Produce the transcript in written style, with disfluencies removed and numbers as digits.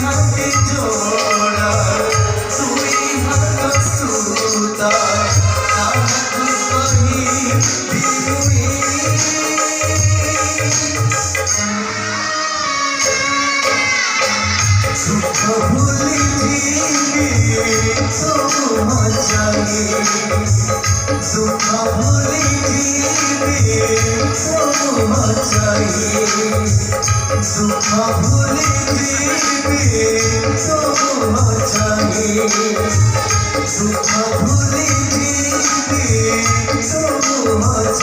হাতে জোড়া দুই হাত সুতা তাহাকু কহি দিবি দুঃখ ভুলি দিবি তবু মজাই দুঃখ ভুলি দিবি তবু মজাই দুঃখ ভুলি দিবি তবু মজাই দুঃখ ভুলি দিবি তবু মজাই